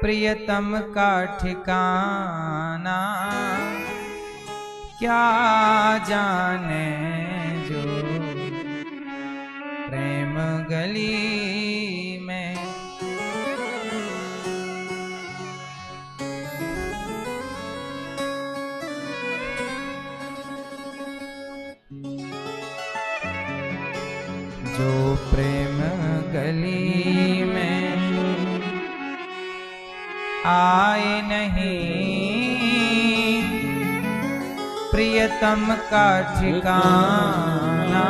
प्रियतम का ठिकाना क्या जाने जो प्रेम गली में। जो प्रेम गली में आए नहीं, प्रियतम का ठिकाना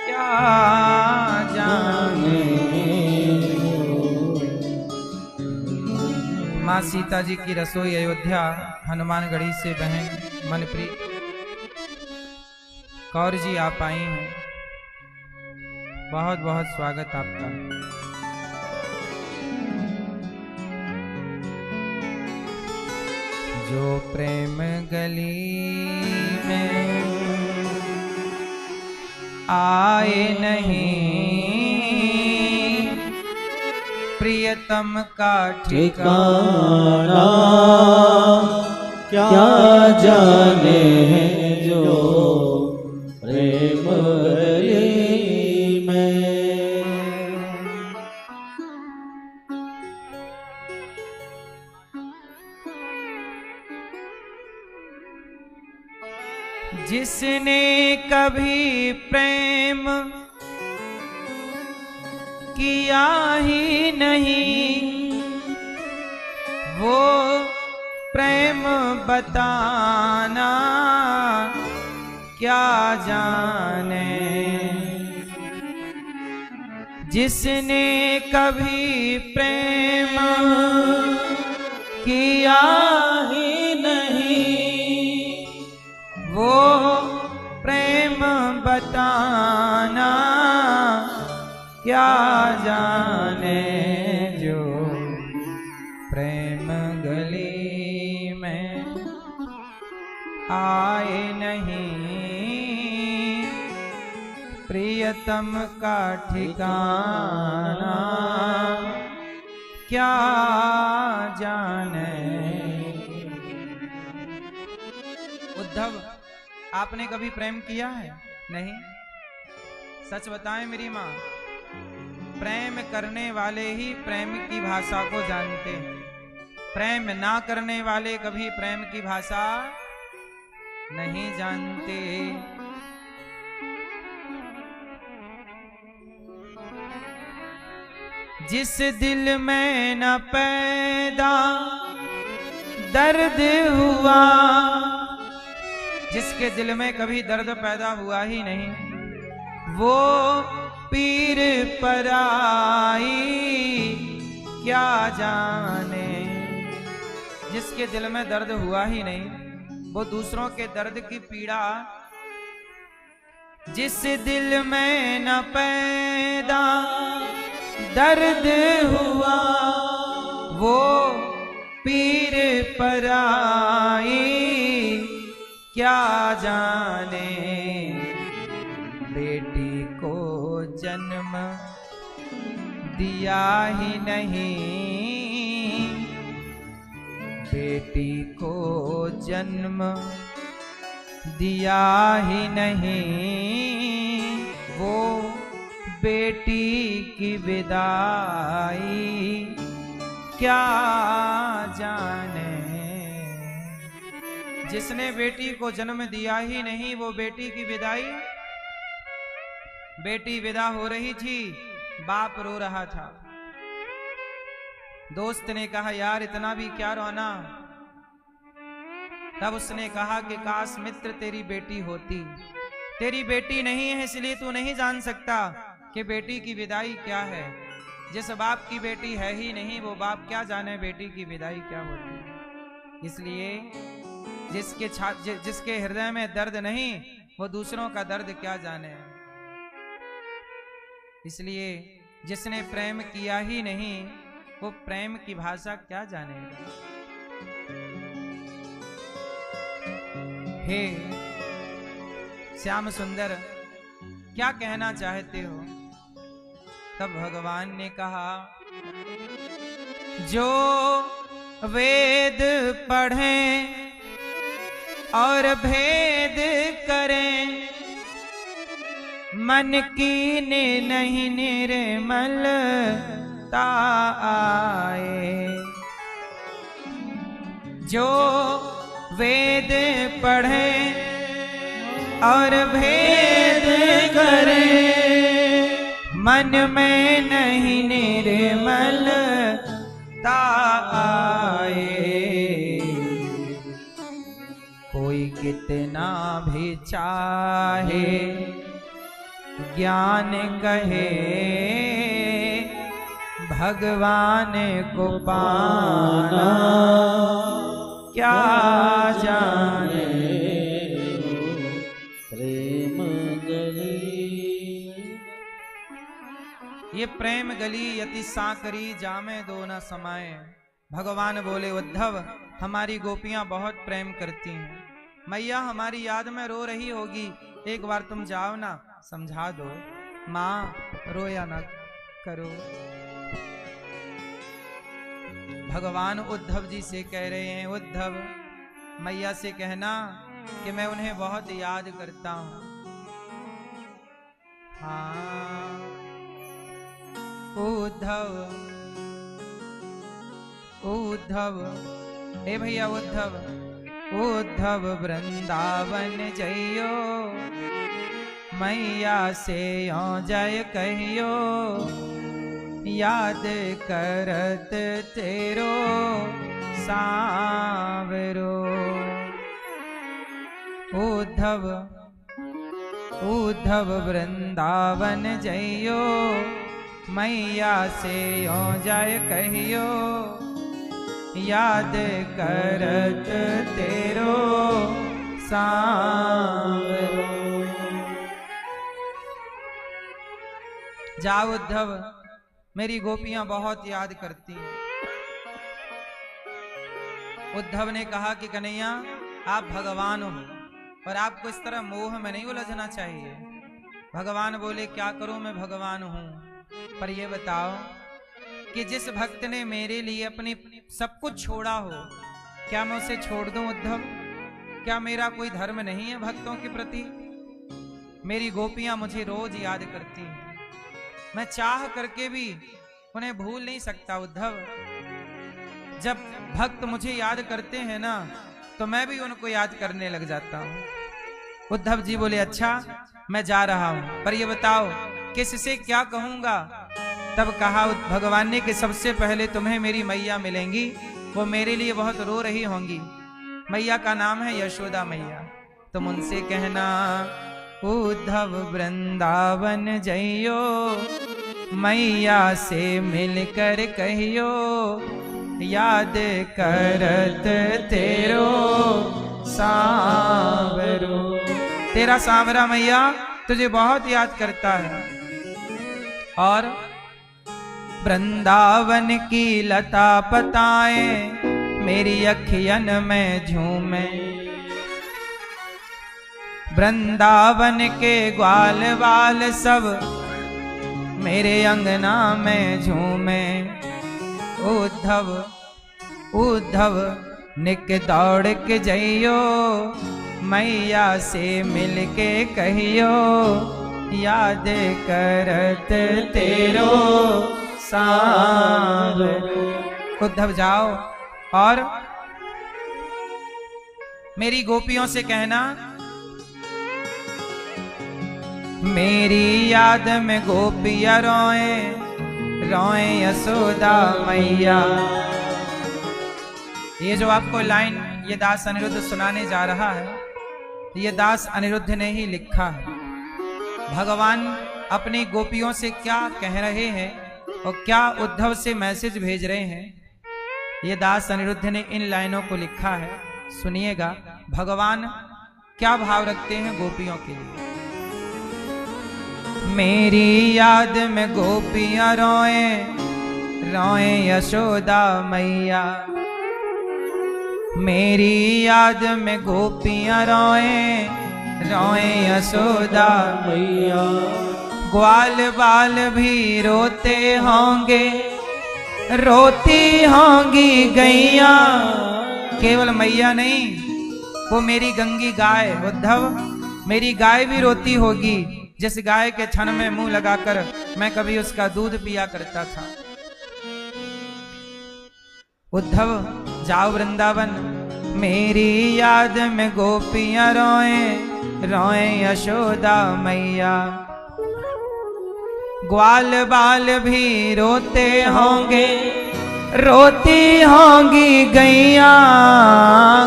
क्या जाने। माँ सीता जी की रसोई अयोध्या हनुमानगढ़ी से बहन मनप्रीत कौर जी आप आई हैं, बहुत बहुत स्वागत आपका। जो प्रेम गली में आए नहीं, प्रियतम का ठिकाना क्या जाने जो प्रेम गली में। जिसने कभी प्रेम किया ही नहीं, वो प्रेम बताना क्या जाने। जिसने कभी प्रेम किया ही नहीं, वो प्रेम बताना क्या जाने। जो प्रेम गली में आए नहीं, प्रियतम का ठिकाना क्या जाने। उद्धव, आपने कभी प्रेम किया है? नहीं? सच बताएं मेरी माँ, प्रेम करने वाले ही प्रेम की भाषा को जानते हैं। प्रेम ना करने वाले कभी प्रेम की भाषा नहीं जानते। जिस दिल में न पैदा दर्द हुआ, जिसके दिल में कभी दर्द पैदा हुआ ही नहीं, वो पीर पराई क्या जाने। जिसके दिल में दर्द हुआ ही नहीं, वो दूसरों के दर्द की पीड़ा। जिस दिल में न पैदा दर्द हुआ, वो पीर पराई क्या जाने। बेटी को जन्म दिया ही नहीं, बेटी को जन्म दिया ही नहीं, वो बेटी की विदाई क्या जाने। जिसने बेटी को जन्म दिया ही नहीं, वो बेटी की विदाई। बेटी विदा हो रही थी, बाप रो रहा था। दोस्त ने कहा यार इतना भी क्या रोना। तब उसने कहा कि काश मित्र तेरी बेटी होती। तेरी बेटी नहीं है इसलिए तू नहीं जान सकता कि बेटी की विदाई क्या है। जिस बाप की बेटी है ही नहीं, वो बाप क्या जाने बेटी की विदाई क्या होती है। इसलिए जिसके हृदय में दर्द नहीं, वो दूसरों का दर्द क्या जाने। इसलिए जिसने प्रेम किया ही नहीं, वो प्रेम की भाषा क्या जानेगा। हे श्याम सुंदर, क्या कहना चाहते हो? तब भगवान ने कहा जो वेद पढ़ें और भेद करें, मन की नहीं निर्मलता आए। जो वेद पढ़ें और भेद करें, मन में नहीं निर्मलता आए। कोई कितना भी चाहे ज्ञान कहे, भगवान को पाना क्या जाने। प्रेम गली, ये प्रेम गली यति सांकरी, जामे दो न समाए। भगवान बोले उद्धव, हमारी गोपियां बहुत प्रेम करती हैं। मैया हमारी याद में रो रही होगी, एक बार तुम जाओ ना, समझा दो। माँ रोया ना करो। भगवान उद्धव जी से कह रहे हैं, उद्धव मैया से कहना कि मैं उन्हें बहुत याद करता हूं। हाँ उद्धव, उद्धव, हे भैया उद्धव, उद्धव वृंदावन जइयो, मैया से यो जय कहियो, याद करत तेरो सांवरो। उद्धव, उद्धव वृंदावन जइयो, मैया से यो जय कहियो, याद करत तेरो सांवरो। जा उद्धव, मेरी गोपियां बहुत याद करती हैं। उद्धव ने कहा कि कन्हैया आप भगवान हो और आपको इस तरह मोह में नहीं उलझना चाहिए। भगवान बोले क्या करूं, मैं भगवान हूं, पर ये बताओ कि जिस भक्त ने मेरे लिए अपनी सब कुछ छोड़ा हो, क्या मैं उसे छोड़ दूं उद्धव? क्या मेरा कोई धर्म नहीं है भक्तों के प्रति? मेरी गोपियां मुझे रोज याद करती हैं, मैं चाह करके भी उन्हें भूल नहीं सकता उद्धव। जब भक्त मुझे याद करते हैं ना, तो मैं भी उनको याद करने लग जाता हूं। उद्धव जी बोले अच्छा मैं जा रहा हूं, पर ये बताओ किससे क्या कहूंगा? तब कहा भगवान ने कि सबसे पहले तुम्हें मेरी मैया मिलेंगी, वो मेरे लिए बहुत रो रही होंगी। मैया का नाम है यशोदा मैया। तुम उनसे कहना उद्धव वृंदावन जइयो, मैया से मिलकर कहियो, याद करत तेरो सांवरो। तेरा सांवरा मैया तुझे बहुत याद करता है। और वृंदावन की लता पताएं मेरी अखियन में झूमे, वृंदावन के ग्वाल वाल सब मेरे अंगना में झूमे। उद्धव, उद्धव निक दौड़ के जइयो, मैया से मिलके कहियो, याद करत तेरो सांवरो। उद्धव जाओ और मेरी गोपियों से कहना मेरी याद में गोपियां रोए, रोए यशोदा मैया। ये जो आपको लाइन ये दास अनिरुद्ध सुनाने जा रहा है, ये दास अनिरुद्ध ने ही लिखा है। भगवान अपनी गोपियों से क्या कह रहे हैं और क्या उद्धव से मैसेज भेज रहे हैं, ये दास अनिरुद्ध ने इन लाइनों को लिखा है। सुनिएगा भगवान क्या भाव रखते हैं गोपियों के लिए। मेरी याद में गोपियां रोए, रोए यशोदा मैया। मेरी याद में गोपियां रोए, रोए यशोदा मैया। ग्वाल बाल भी रोते होंगे, रोती होंगी गैया। केवल मैया नहीं, वो मेरी गंगी गाय उद्धव, मेरी गाय भी रोती होगी, जिस गाय के छन में मुंह लगाकर मैं कभी उसका दूध पिया करता था। उद्धव जाओ वृंदावन, मेरी याद में गोपियां रोए रोए यशोदा मैया। ग्वाल बाल भी रोते होंगे, रोती होंगी गैया।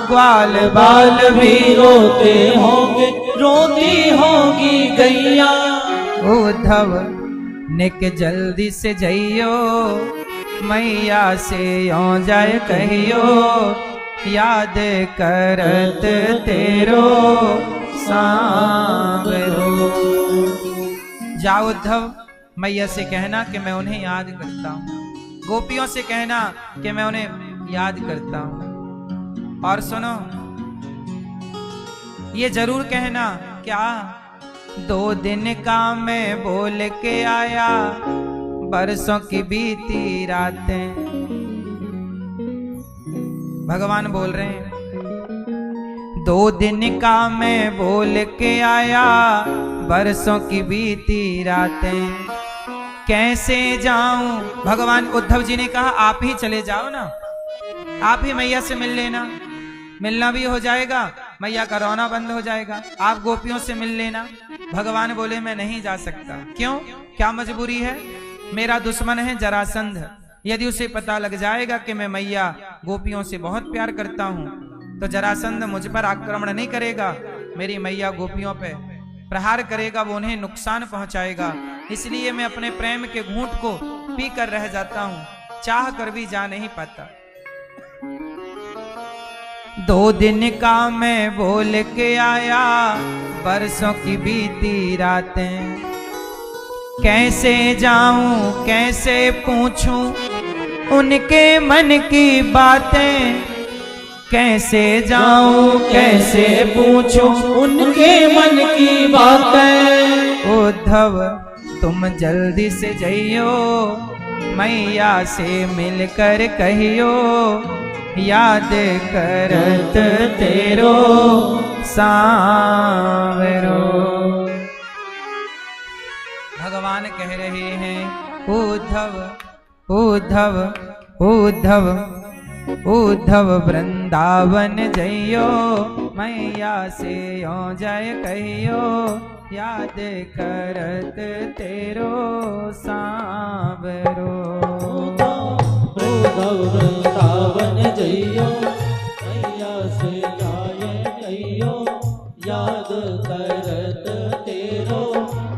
ग्वाल बाल भी रोते होंगे, रोती होंगी गैया। उद्धव निक जल्दी से जइयो, मैया से यो जाए कहियो, याद करत तेरो सांवरो। जाओ उद्धव, मैया से कहना कि मैं उन्हें याद करता हूँ, गोपियों से कहना कि मैं उन्हें याद करता हूं। और सुनो, ये जरूर कहना, क्या 2 दिन का मैं बोल के आया, बरसों की बीती रातें। भगवान बोल रहे हैं, 2 दिन का मैं बोल के आया, बरसों की बीती रातें। कैसे जाऊं? भगवान उद्धव जी ने कहा आप ही चले जाओ ना, आप ही मैया से मिल लेना, मिलना भी हो जाएगा, मैया का रोना बंद हो जाएगा, आप गोपियों से मिल लेना। भगवान बोले मैं नहीं जा सकता। क्यों? क्या मजबूरी है? मेरा दुश्मन है जरासंध, यदि उसे पता लग जाएगा कि मैं मैया गोपियों से बहुत प्यार करता हूं, तो जरासंध मुझ पर आक्रमण नहीं करेगा, मेरी मैया गोपियों पे प्रहार करेगा, वो उन्हें नुकसान पहुंचाएगा। इसलिए मैं अपने प्रेम के घूंट को पी कर रह जाता हूं, चाह कर भी जा नहीं पाता। 2 दिन का मैं बोल के आया, बरसों की बीती रातें। कैसे जाऊं, कैसे पूछूं उनके मन की बातें। कैसे जाऊं, कैसे पूछूं उनके मन की बातें। उद्धव तुम जल्दी से जइयो, मैया से मिलकर कहियो, याद करत तेरो सांवरो। भगवान कह रहे हैं, उद्धव उद्धव उद्धव उद्धव वृंदावन जइयो, मैया से यो जय कहियो, याद करत तेरो सांवरो। उद्धव वृंदावन जइयो, मैया से जाए कहियो, याद करत तेरो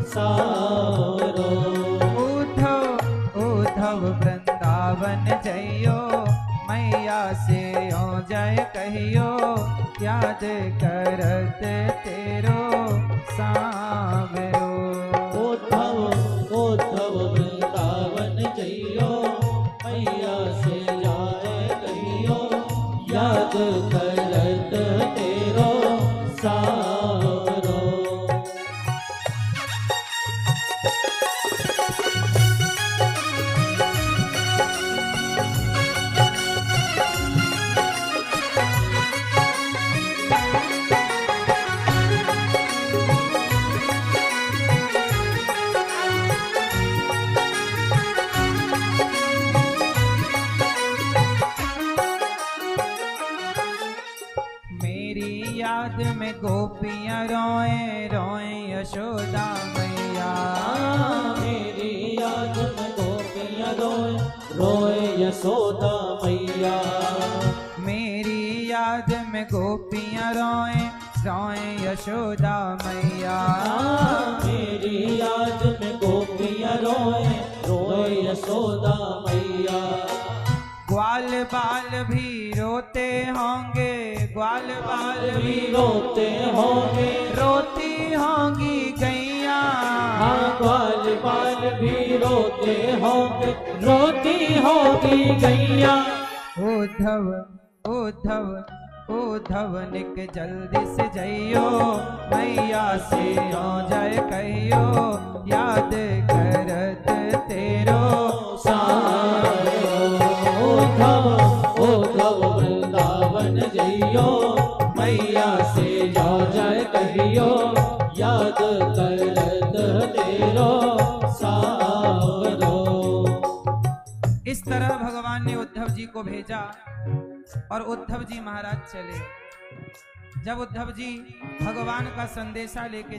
सांवरो। उद्धव वृंदावन जइयो, मैया से यो जय कहियो, याद करत तेरो सांवरो। उद्धव वृंदावन जइयो, मैया से जाए कहियो, याद करत तेरो सांवरो। याद में गोपियां रोए रोए यशोदा मैया। मेरी याद में गोपियां रोए रोए यशोदा मैया। मेरी याद में गोपियां रोए रोए यशोदा मैया। मेरी याद में गोपियां रोए रोए यशोदा मैया। ग्वाल बाल भी रोते होंगे, ग्वाल बाल भी रोते होंगे, रोती होंगी गैया। हाँ ग्वाल बाल भी रोते होंगे, रोती होगी गैया। उद्धव उद्धव उद्धव निक जल्दी से जइयो, मैया से यो जय कहियो, याद करत तेरो सांवरो। तरह भगवान ने उद्धव जी को भेजा और उद्धव जी महाराज चले। जब उद्धव जी भगवान का संदेशा लेके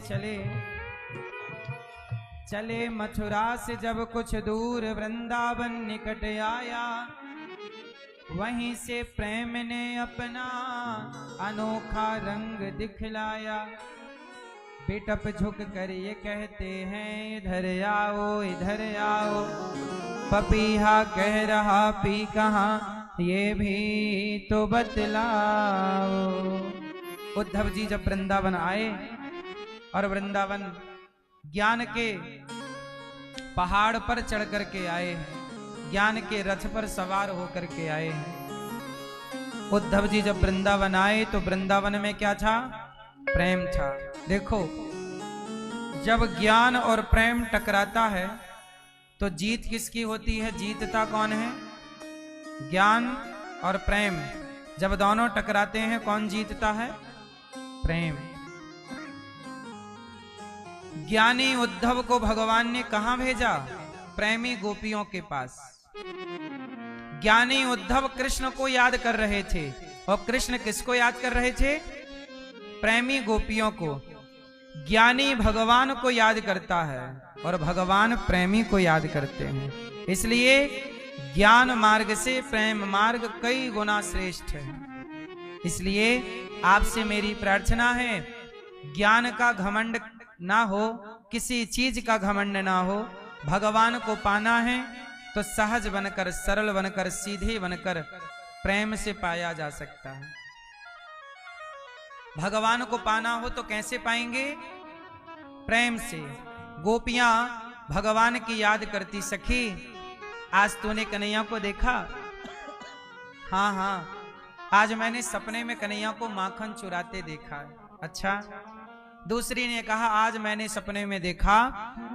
चले मथुरा से जब कुछ दूर वृंदावन निकट आया, वहीं से प्रेम ने अपना अनोखा रंग दिखलाया। बिटप झुक कर ये कहते हैं इधर आओ इधर आओ, पपीहा कह रहा पी कहाँ ये भी तो बतलाओ। उद्धव जी जब वृंदावन आए और वृंदावन ज्ञान के पहाड़ पर चढ़ करके आए हैं, ज्ञान के रथ पर सवार होकर के आए हैं। उद्धव जी जब वृंदावन आए तो वृंदावन में क्या था? प्रेम था। देखो, जब ज्ञान और प्रेम टकराता है तो जीत किसकी होती है? जीतता कौन है? ज्ञान और प्रेम जब दोनों टकराते हैं कौन जीतता है? प्रेम। ज्ञानी उद्धव को भगवान ने कहां भेजा? प्रेमी गोपियों के पास। ज्ञानी उद्धव कृष्ण को याद कर रहे थे और कृष्ण किसको याद कर रहे थे? प्रेमी गोपियों को। ज्ञानी भगवान को याद करता है और भगवान प्रेमी को याद करते हैं। इसलिए ज्ञान मार्ग से प्रेम मार्ग कई गुना श्रेष्ठ है। इसलिए आपसे मेरी प्रार्थना है, ज्ञान का घमंड ना हो, किसी चीज का घमंड ना हो। भगवान को पाना है तो सहज बनकर, सरल बनकर, सीधे बनकर प्रेम से पाया जा सकता है। भगवान को पाना हो तो कैसे पाएंगे? प्रेम से। गोपियां भगवान की याद करती, सखी आज तूने कन्हैया को देखा? हाँ हाँ, आज मैंने सपने में कन्हैया को माखन चुराते देखा। अच्छा। दूसरी ने कहा, आज मैंने सपने में देखा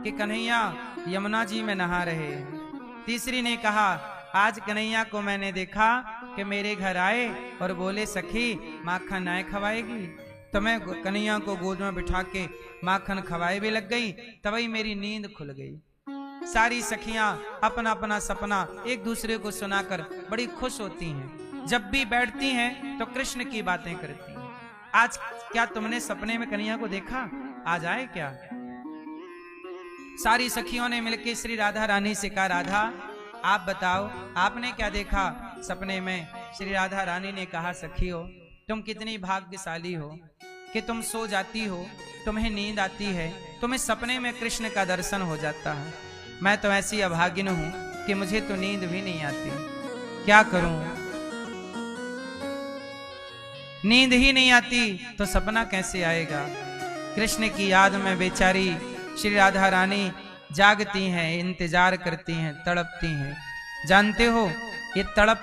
कि कन्हैया यमुना जी में नहा रहे हैं। तीसरी ने कहा, आज कन्हैया को मैंने देखा कि मेरे घर आए और बोले सखी माखन आए खवाएगी। तो मैं कन्हैया को गोद में बिठा के माखन खवाए भी लग गई, तभी मेरी नींद खुल गई। सारी सखियां अपना अपना सपना एक दूसरे को सुनाकर बड़ी खुश होती हैं। जब भी बैठती हैं तो कृष्ण की बातें करती हैं। आज क्या तुमने सपने में कन्हैया को देखा? आज आए क्या? सारी सखियों ने मिलकर श्री राधा रानी से कहा, राधा आप बताओ आपने क्या देखा सपने में? श्री राधा रानी ने कहा, सखियों तुम कितनी भाग्यशाली हो कि तुम सो जाती हो, तुम्हें नींद आती है, तुम्हें सपने में कृष्ण का दर्शन हो जाता है। मैं तो ऐसी अभागिन हूं कि मुझे तो नींद भी नहीं आती, क्या करूं? नींद ही नहीं आती तो सपना कैसे आएगा? कृष्ण की याद में बेचारी श्री राधा रानी जागती हैं, इंतजार करती हैं, तड़पती हैं। जानते हो ये तड़प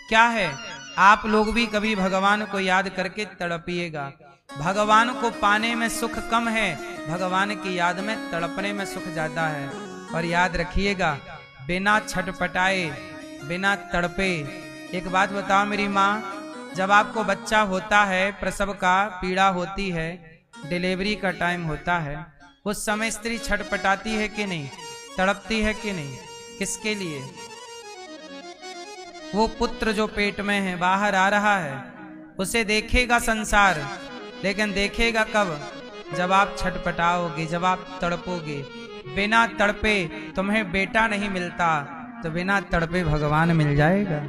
क्या है? आप लोग भी कभी भगवान को याद करके तड़पिएगा। भगवान को पाने में सुख कम है, भगवान की याद में तड़पने में सुख ज्यादा है। और याद रखिएगा, बिना छटपटाए, बिना तड़पे। एक बात बताओ मेरी माँ, जब आपको बच्चा होता है, प्रसव का पीड़ा होती है, डिलीवरी का टाइम होता है, उस समय स्त्री छटपटाती है कि नहीं? तड़पती है कि नहीं? किसके लिए? वो पुत्र जो पेट में है, बाहर आ रहा है, उसे देखेगा संसार, लेकिन देखेगा कब? जब आप छटपटाओगे, जब आप तड़पोगे। बिना तड़पे तुम्हें बेटा नहीं मिलता, तो बिना तड़पे भगवान मिल जाएगा।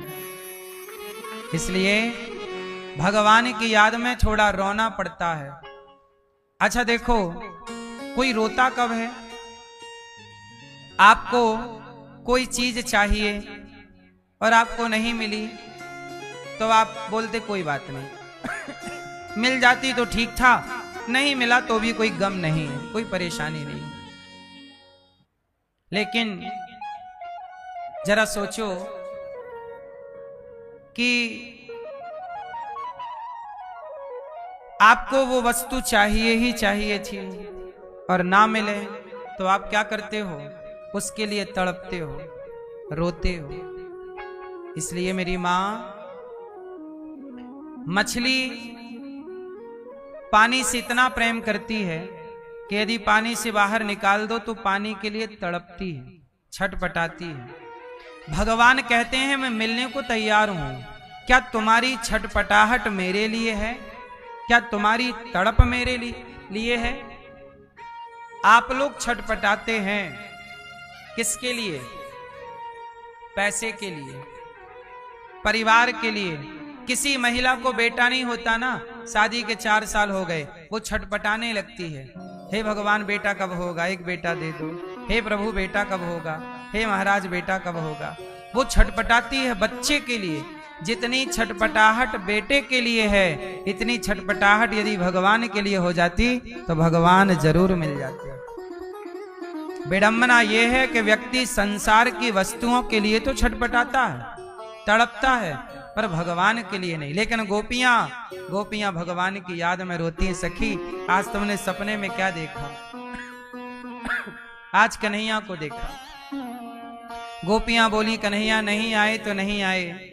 इसलिए भगवान की याद में थोड़ा रोना पड़ता है। अच्छा देखो, कोई रोता कब है? आपको कोई चीज चाहिए और आपको नहीं मिली तो आप बोलते कोई बात नहीं, मिल जाती तो ठीक था, नहीं मिला तो भी कोई गम नहीं है, कोई परेशानी नहीं। लेकिन जरा सोचो कि आपको वो वस्तु चाहिए ही चाहिए थी और ना मिले तो आप क्या करते हो? उसके लिए तड़पते हो, रोते हो। इसलिए मेरी मां, मछली पानी से इतना प्रेम करती है कि यदि पानी से बाहर निकाल दो तो पानी के लिए तड़पती है, छटपटाती है। भगवान कहते हैं मैं मिलने को तैयार हूं, क्या तुम्हारी छटपटाहट मेरे लिए है? क्या तुम्हारी तड़प मेरे लिए है? आप लोग छटपटाते हैं किसके लिए? पैसे के लिए, परिवार के लिए। किसी महिला को बेटा नहीं होता ना, शादी के 4 साल हो गए, वो छटपटाने लगती है, हे भगवान बेटा कब होगा, एक बेटा दे दो, हे प्रभु बेटा कब होगा, हे महाराज बेटा कब होगा। वो छटपटाती है बच्चे के लिए। जितनी छटपटाहट बेटे के लिए है, इतनी छटपटाहट यदि भगवान के लिए हो जाती तो भगवान जरूर मिल जाते। विडंबना यह है कि व्यक्ति संसार की वस्तुओं के लिए तो छटपटाता है, तड़पता है, पर भगवान के लिए नहीं। लेकिन गोपियां भगवान की याद में रोती हैं। सखी, आज तुमने सपने में क्या देखा? आज कन्हैया को देखा। गोपियां बोली कन्हैया नहीं आए तो नहीं आए,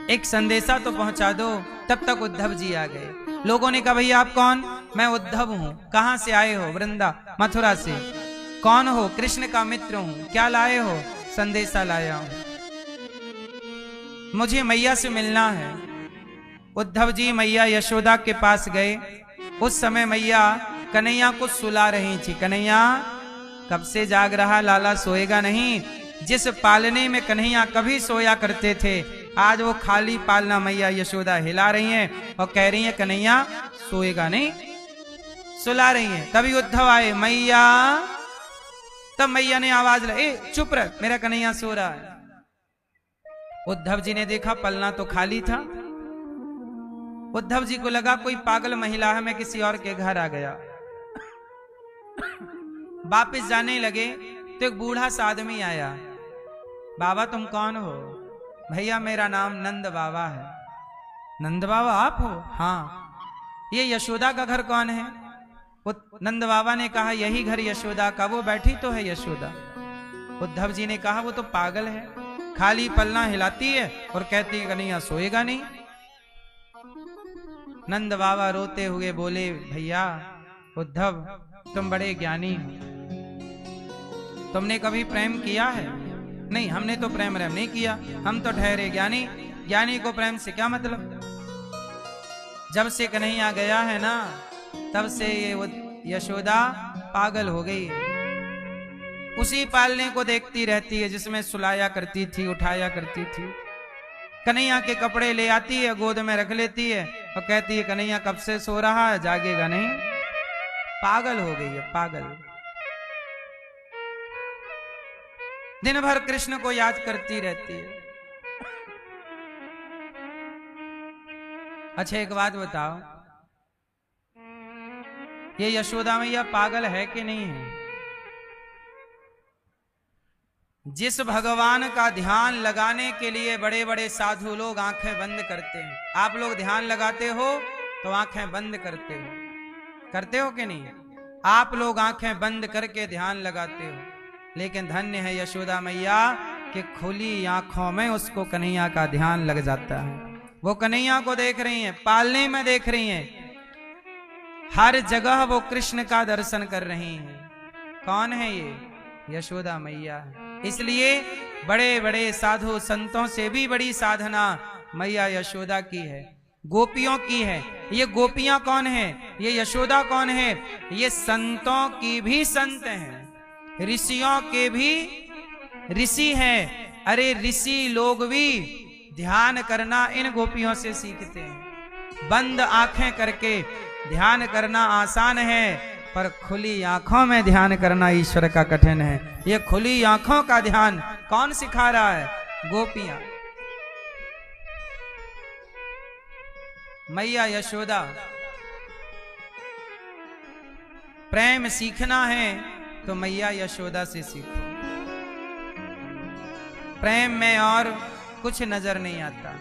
एक संदेशा तो पहुंचा दो। तब तक उद्धव जी आ गए। लोगों ने कहा भैया आप कौन? मैं उद्धव हूं। कहां से आए हो? वृंदा मथुरा से। कौन हो? कृष्ण का मित्र हूं। क्या लाए हो? संदेशा लाया हूं, मुझे मैया से मिलना है। उद्धव जी मैया यशोदा के पास गए। उस समय मैया कन्हैया को सुला रही थी। कन्हैया कब से जाग रहा, लाला सोएगा नहीं। जिस पालने में कन्हैया कभी सोया करते थे, आज वो खाली पालना मैया यशोदा हिला रही हैं और कह रही हैं कन्हैया सोएगा नहीं, सुला रही हैं। तभी उद्धव आए, मैया। तब मैया ने आवाज लाई, ए चुप रह, मेरा कन्हैया सो रहा है। उद्धव जी ने देखा पलना तो खाली था। उद्धव जी को लगा कोई पागल महिला है, मैं किसी और के घर आ गया। वापिस जाने लगे तो एक बूढ़ा सा आदमी आया। बाबा तुम कौन हो? भैया मेरा नाम नंद बाबा है। नंद बाबा आप हो? हाँ। ये यशोदा का घर कौन है? नंद बाबा ने कहा यही घर यशोदा का, वो बैठी तो है यशोदा। उद्धव जी ने कहा वो तो पागल है, खाली पलना हिलाती है और कहती है कन्हैया सोएगा नहीं। नंद बाबा रोते हुए बोले भैया उद्धव तुम बड़े ज्ञानी हो, तुमने कभी प्रेम किया है? नहीं, हमने तो प्रेम नहीं किया, हम तो ठहरे ज्ञानी। ज्ञानी को प्रेम से क्या मतलब? जब से कन्हैया गया है ना, तब से ये यशोदा पागल हो गई है। उसी पालने को देखती रहती है जिसमें सुलाया करती थी, उठाया करती थी। कन्हैया के कपड़े ले आती है, गोद में रख लेती है और कहती है कन्हैया कब से सो रहा है, जागेगा नहीं। पागल हो गई है, पागल। दिन भर कृष्ण को याद करती रहती है। अच्छा एक बात बताओ, ये यशोदा मैया पागल है कि नहीं है? जिस भगवान का ध्यान लगाने के लिए बड़े बड़े साधु लोग आंखें बंद करते हैं, आप लोग ध्यान लगाते हो तो आंखें बंद करते हो कि नहीं? आप लोग आंखें बंद करके ध्यान लगाते हो, लेकिन धन्य है यशोदा मैया कि खुली आंखों में उसको कन्हैया का ध्यान लग जाता है। वो कन्हैया को देख रही हैं, पालने में देख रही हैं, हर जगह वो कृष्ण का दर्शन कर रही हैं। कौन है ये? यशोदा मैया। इसलिए बड़े बड़े साधु संतों से भी बड़ी साधना मैया यशोदा की है, गोपियों की है। ये गोपियां कौन है? ये यशोदा कौन है? ये संतों की भी संत हैं, ऋषियों के भी ऋषि हैं। अरे ऋषि लोग भी ध्यान करना इन गोपियों से सीखते हैं। बंद आंखें करके ध्यान करना आसान है, पर खुली आंखों में ध्यान करना ईश्वर का कठिन है। ये खुली आंखों का ध्यान कौन सिखा रहा है? गोपियां, मैया यशोदा। प्रेम सीखना है तो मैया यशोदा से सीखो। प्रेम में और कुछ नजर नहीं आता,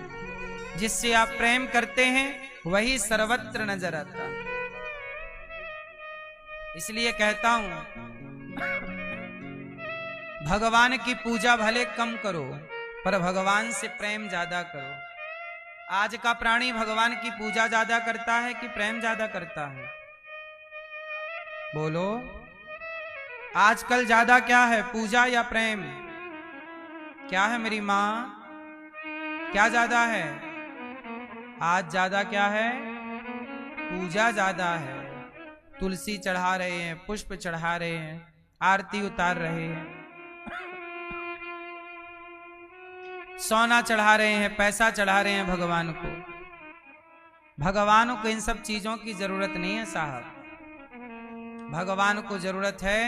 जिससे आप प्रेम करते हैं वही सर्वत्र नजर आता। इसलिए कहता हूं भगवान की पूजा भले कम करो, पर भगवान से प्रेम ज्यादा करो। आज का प्राणी भगवान की पूजा ज्यादा करता है कि प्रेम ज्यादा करता है? बोलो, आजकल ज्यादा क्या है, पूजा या प्रेम? क्या है मेरी माँ? क्या ज्यादा है? आज ज्यादा क्या है? पूजा ज्यादा है। तुलसी चढ़ा रहे हैं, पुष्प चढ़ा रहे हैं, आरती उतार रहे हैं, सोना चढ़ा रहे हैं, पैसा चढ़ा रहे हैं भगवान को। भगवान को इन सब चीजों की जरूरत नहीं है साहब। भगवान को जरूरत है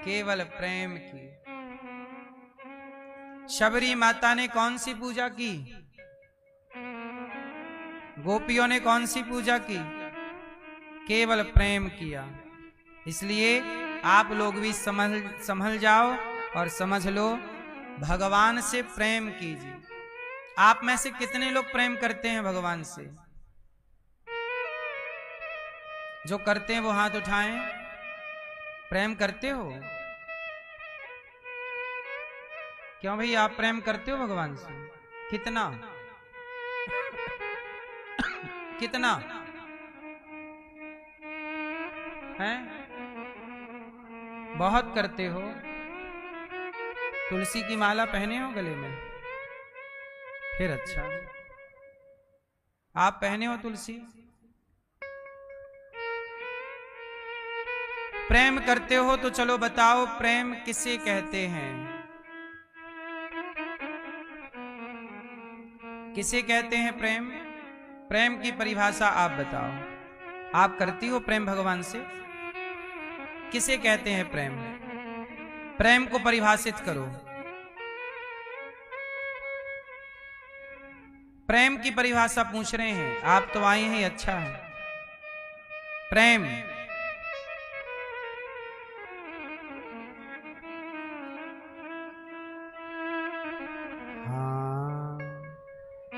केवल प्रेम की। शबरी माता ने कौन सी पूजा की? गोपियों ने कौन सी पूजा की? केवल प्रेम किया। इसलिए आप लोग भी संभल जाओ और समझ लो, भगवान से प्रेम कीजिए। आप में से कितने लोग प्रेम करते हैं भगवान से? जो करते हैं वो हाथ उठाएं। प्रेम करते हो? क्यों भाई, आप प्रेम करते हो भगवान से? कितना? कितना है? बहुत करते हो। तुलसी की माला पहने हो गले में? फिर अच्छा। आप पहने हो तुलसी? प्रेम करते हो तो चलो बताओ, प्रेम किसे कहते हैं? किसे कहते हैं प्रेम? प्रेम की परिभाषा आप बताओ। आप करती हो प्रेम भगवान से? किसे कहते हैं प्रेम? प्रेम को परिभाषित करो। प्रेम की परिभाषा पूछ रहे हैं, आप तो आए हैं, अच्छा है। प्रेम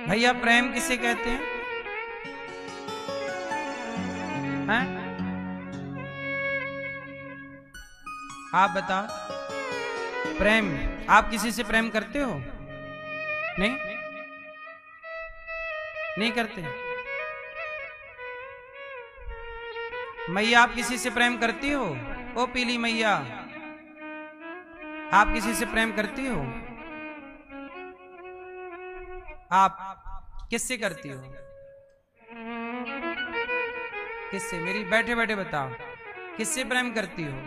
भैया, प्रेम किसे कहते हैं? हैं? आप बताओ। प्रेम, आप किसी से प्रेम करते हो? नहीं? नहीं करते? मैया, आप किसी से प्रेम करती हो? ओ पीली मैया, आप किसी से प्रेम करती हो? आप किससे करती हो? किससे? मेरी बैठे बैठे बताओ, किससे प्रेम करती हो?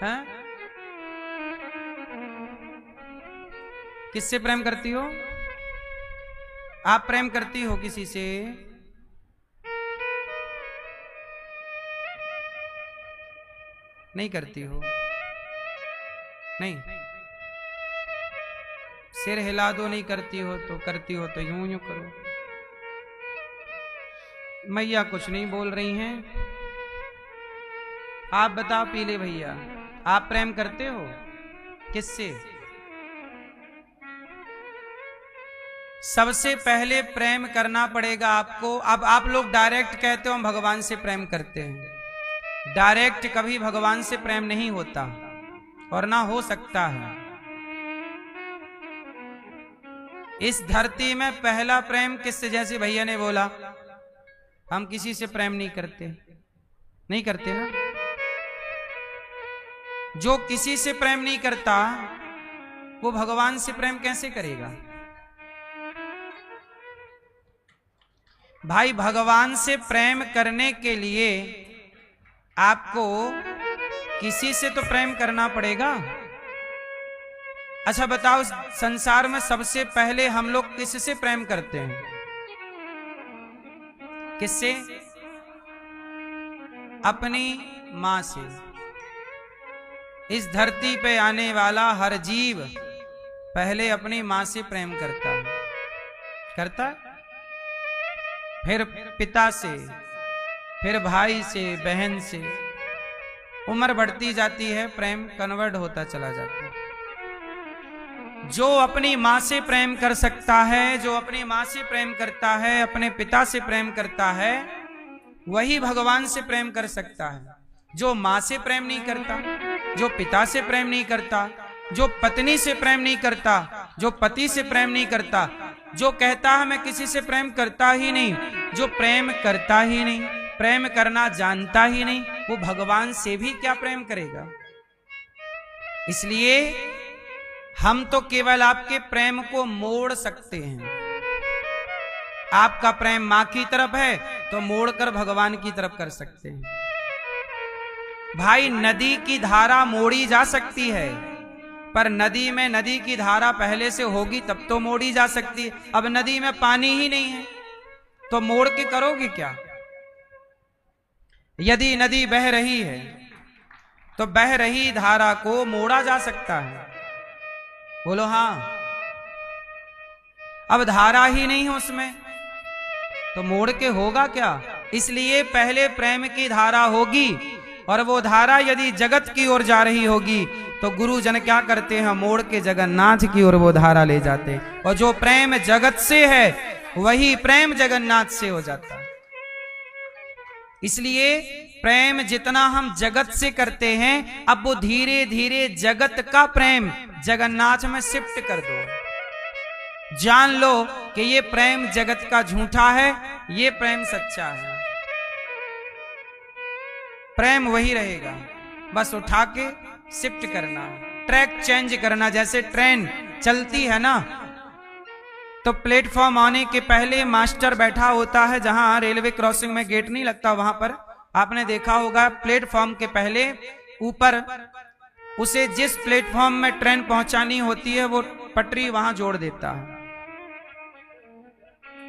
हैं? किससे प्रेम करती हो? आप प्रेम करती हो किसी से? नहीं करती हो? नहीं? सिर हिला दो, नहीं करती हो तो। करती हो तो यूं यूं करो। मैया कुछ नहीं बोल रही हैं। आप बताओ पीले भैया, आप प्रेम करते हो किससे? सबसे पहले प्रेम करना पड़ेगा आपको। अब आप लोग डायरेक्ट कहते हो हम भगवान से प्रेम करते हैं। डायरेक्ट कभी भगवान से प्रेम नहीं होता और ना हो सकता है। इस धरती में पहला प्रेम किससे? जैसे भैया ने बोला, हम किसी से प्रेम नहीं करते। नहीं करते ना? जो किसी से प्रेम नहीं करता वो भगवान से प्रेम कैसे करेगा? भाई, भगवान से प्रेम करने के लिए आपको किसी से तो प्रेम करना पड़ेगा। अच्छा बताओ, संसार में सबसे पहले हम लोग किससे प्रेम करते हैं? किससे? अपनी मां से। इस धरती पे आने वाला हर जीव पहले अपनी मां से प्रेम करता है। करता? फिर पिता से, फिर भाई से, बहन से। उम्र बढ़ती जाती है, प्रेम कन्वर्ट होता चला जाता है। जो अपनी मां से प्रेम कर सकता है, जो अपनी मां से प्रेम करता है, अपने पिता से प्रेम करता है, वही भगवान से प्रेम कर सकता है। जो मां से प्रेम नहीं करता, जो पिता से प्रेम नहीं करता, जो पत्नी से प्रेम नहीं करता, जो पति से प्रेम नहीं करता, जो कहता है मैं किसी से प्रेम करता ही नहीं, जो प्रेम करता ही नहीं, प्रेम करना जानता ही नहीं, वो भगवान से भी क्या प्रेम करेगा? इसलिए हम तो केवल आपके प्रेम को मोड़ सकते हैं। आपका प्रेम मां की तरफ है तो मोड़कर भगवान की तरफ कर सकते हैं। भाई नदी की धारा मोड़ी जा सकती है, पर नदी में नदी की धारा पहले से होगी तब तो मोड़ी जा सकती है। अब नदी में पानी ही नहीं है तो मोड़ के करोगे क्या? यदि नदी बह रही है तो बह रही धारा को मोड़ा जा सकता है। बोलो हां। अब धारा ही नहीं है उसमें तो मोड़ के होगा क्या? इसलिए पहले प्रेम की धारा होगी, और वो धारा यदि जगत की ओर जा रही होगी तो गुरुजन क्या करते हैं? मोड़ के जगन्नाथ की ओर वो धारा ले जाते हैं। और जो प्रेम जगत से है वही प्रेम जगन्नाथ से हो जाता है। इसलिए प्रेम जितना हम जगत से करते हैं, अब वो धीरे धीरे जगत का प्रेम जगन्नाथ में शिफ्ट कर दो। जान लो कि ये प्रेम जगत का झूठा है, ये प्रेम सच्चा है। प्रेम वही रहेगा, बस उठा के शिफ्ट करना, ट्रैक चेंज करना। जैसे ट्रेन चलती है ना, तो प्लेटफॉर्म आने के पहले मास्टर बैठा होता है। जहां रेलवे क्रॉसिंग में गेट नहीं लगता वहां पर आपने देखा होगा, प्लेटफॉर्म के पहले ऊपर उसे जिस प्लेटफॉर्म में ट्रेन पहुंचानी होती है वो पटरी वहां जोड़ देता है।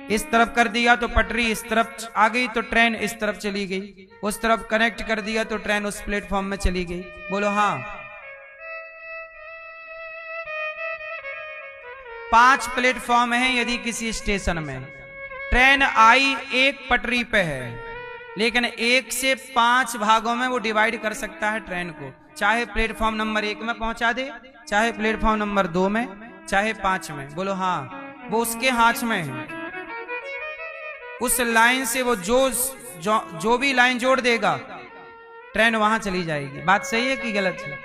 इस तरफ कर दिया तो पटरी इस तरफ आ गई तो ट्रेन इस तरफ चली गई, उस तरफ कनेक्ट कर दिया तो ट्रेन उस प्लेटफॉर्म में चली गई। बोलो हाँ। 5 प्लेटफॉर्म हैं यदि किसी स्टेशन में, ट्रेन आई एक पटरी पे है, लेकिन 1 से 5 भागों में वो डिवाइड कर सकता है ट्रेन को। चाहे प्लेटफॉर्म नंबर 1 में पहुंचा दे, चाहे प्लेटफॉर्म नंबर 2 में, चाहे 5 में। बोलो हाँ, वो उसके हाथ में है। उस लाइन से वो जो भी लाइन जोड़ देगा ट्रेन वहां चली जाएगी। बात सही है कि गलत है?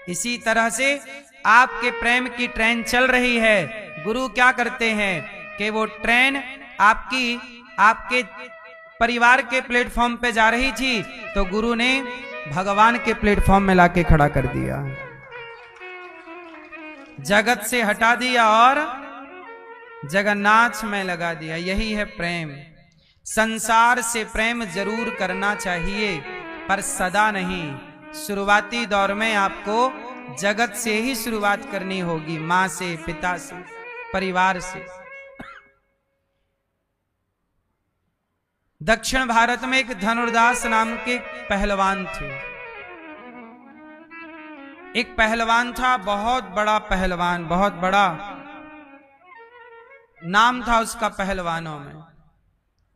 इसी तरह से आपके प्रेम की ट्रेन चल रही है। गुरु क्या करते हैं कि वो ट्रेन आपके परिवार के प्लेटफॉर्म पे जा रही थी तो गुरु ने भगवान के प्लेटफॉर्म में लाके खड़ा कर दिया, जगत से हटा दिया और जगन्नाथ में लगा दिया। यही है प्रेम। संसार से प्रेम जरूर करना चाहिए पर सदा नहीं। शुरुआती दौर में आपको जगत से ही शुरुआत करनी होगी, मां से, पिता से, परिवार से। दक्षिण भारत में एक धनुर्दास नाम के पहलवान थे। एक पहलवान था, बहुत बड़ा पहलवान, बहुत बड़ा नाम था उसका पहलवानों में।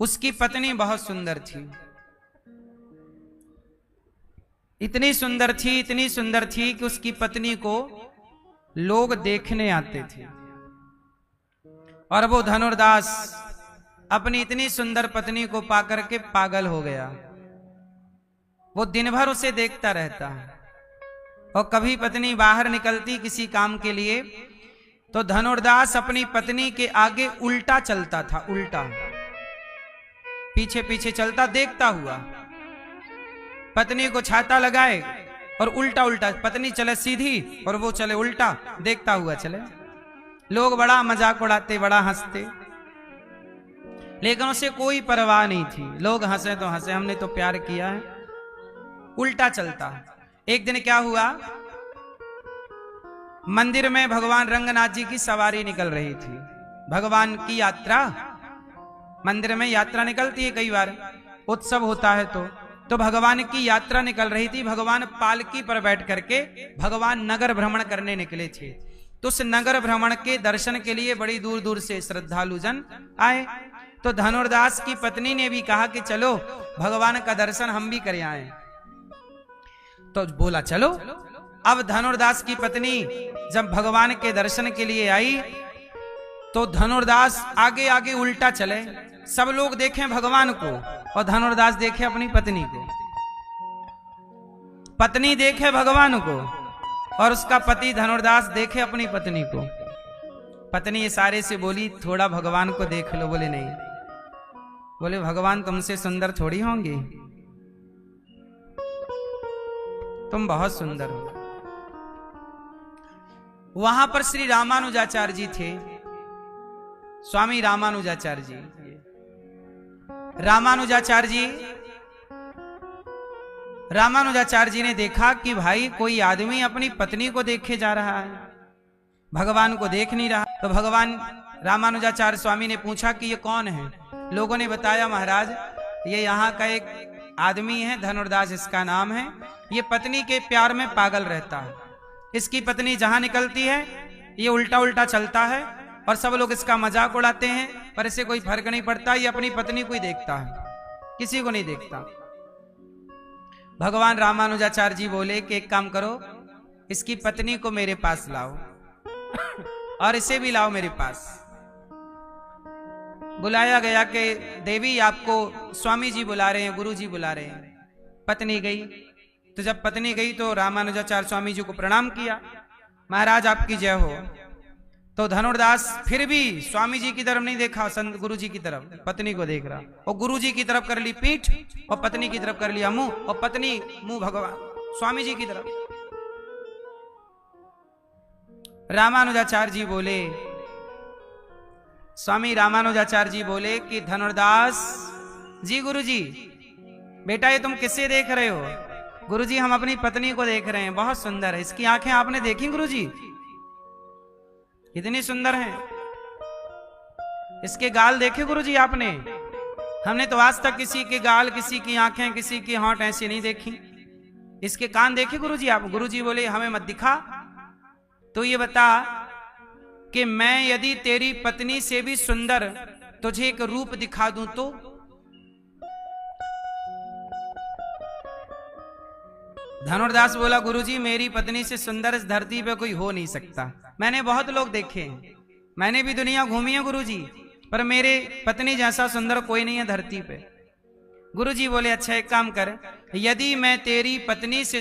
उसकी पत्नी बहुत सुंदर थी, इतनी सुंदर थी, इतनी सुंदर थी कि उसकी पत्नी को लोग देखने आते थे। और वो धनुर्दास अपनी इतनी सुंदर पत्नी को पाकर के पागल हो गया। वो दिन भर उसे देखता रहता है, और कभी पत्नी बाहर निकलती किसी काम के लिए तो धनुर्दास अपनी पत्नी के आगे उल्टा चलता था, उल्टा पीछे पीछे चलता देखता हुआ। पत्नी को छाता लगाए और उल्टा उल्टा, पत्नी चले सीधी और वो चले उल्टा, देखता हुआ चले। लोग बड़ा मजाक उड़ाते, बड़ा हंसते, लेकिन उसे कोई परवाह नहीं थी। लोग हंसे तो हंसे, हमने तो प्यार किया है। उल्टा चलता। एक दिन क्या हुआ, मंदिर में भगवान रंगनाथ जी की सवारी निकल रही थी। भगवान की यात्रा, मंदिर में यात्रा निकलती है कई बार, उत्सव होता है तो भगवान की यात्रा निकल रही थी। भगवान पालकी पर बैठ करके भगवान नगर भ्रमण करने निकले थे। तो उस नगर भ्रमण के दर्शन के लिए बड़ी दूर दूर से श्रद्धालु जन आए। तो धनुर्दास की पत्नी ने भी कहा कि चलो भगवान का दर्शन हम भी कर आए। तो बोला चलो। अब धनुर्दास की पत्नी जब भगवान के दर्शन के लिए आई तो धनुर्दास आगे आगे उल्टा चले। सब लोग देखें भगवान को और धनुर्दास देखे अपनी पत्नी को, पत्नी देखे भगवान को और उसका पति धनुर्दास देखे अपनी पत्नी को। पत्नी इशारे से बोली थोड़ा भगवान को देख लो। बोले नहीं। बोले भगवान तुमसे सुंदर थोड़ी होंगी, तुम बहुत सुंदर हो। वहां पर श्री रामानुजाचार्य जी थे, स्वामी रामानुजाचार्य जी। रामानुजाचार्य जी ने देखा कि भाई कोई आदमी अपनी पत्नी को देखे जा रहा है, भगवान को देख नहीं रहा। तो भगवान रामानुजाचार्य स्वामी ने पूछा कि ये कौन है। लोगों ने बताया, महाराज ये यहाँ का एक आदमी है, धनुर्दास इसका नाम है। ये पत्नी के प्यार में पागल रहता है। इसकी पत्नी जहां निकलती है ये उल्टा उल्टा चलता है और सब लोग इसका मजाक उड़ाते हैं, पर इसे कोई फर्क नहीं पड़ता। ये अपनी पत्नी को ही देखता है, किसी को नहीं देखता। भगवान रामानुजाचार्य जी बोले कि एक काम करो, इसकी पत्नी को मेरे पास लाओ और इसे भी लाओ मेरे पास। बुलाया गया कि देवी आपको स्वामी जी बुला रहे हैं, गुरु जी बुला रहे हैं। पत्नी गई। तो जब पत्नी गई तो रामानुजाचार्य स्वामी जी को प्रणाम किया, महाराज आपकी जय हो। तो धनुर्दास फिर भी स्वामी जी की तरफ नहीं देखा, संत गुरु जी की तरफ, पत्नी को देख रहा। और गुरु जी की तरफ कर ली पीठ और पत्नी की तरफ कर लिया मुंह, और पत्नी मुंह भगवान स्वामी जी की तरफ। रामानुजाचार्य जी बोले, स्वामी रामानुजाचार्य जी बोले कि धनुर्दास जी, गुरु जी बेटा ये तुम किससे देख रहे हो? गुरु जी हम अपनी पत्नी को देख रहे हैं, बहुत सुंदर है। इसकी आंखें आपने देखी गुरु जी? कितनी सुंदर हैं। इसके गाल देखे गुरु जी आपने? हमने तो आज तक किसी के गाल, किसी की आंखें, किसी की होंठ ऐसी नहीं देखी। इसके कान देखे गुरु जी आप? गुरु जी बोले हमें मत दिखा। तो ये बता कि मैं यदि तेरी पत्नी से भी सुंदर तुझे एक रूप दिखा दूं तो? धनुर्दास बोला, गुरुजी मेरी पत्नी से सुंदर इस धरती पे कोई हो नहीं सकता। मैंने बहुत लोग देखे हैं, मैंने भी दुनिया घूमी है गुरुजी, पर मेरे पत्नी जैसा सुंदर कोई नहीं है धरती पे। गुरुजी बोले अच्छा एक काम कर, यदि मैं तेरी पत्नी से